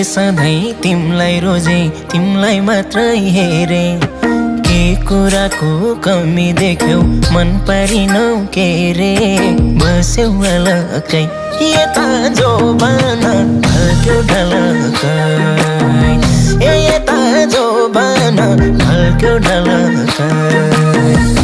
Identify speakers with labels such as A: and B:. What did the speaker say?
A: सधैँ तिमलाई रोजे तिमलाई मात्रै हेरे के कुराको कमी देख्यौ मन परिनौ के रे बस्यौ अलकै यता जोबाना ढल्क्यो ढलकै यता जोबाना ढल्क्यो ढलकै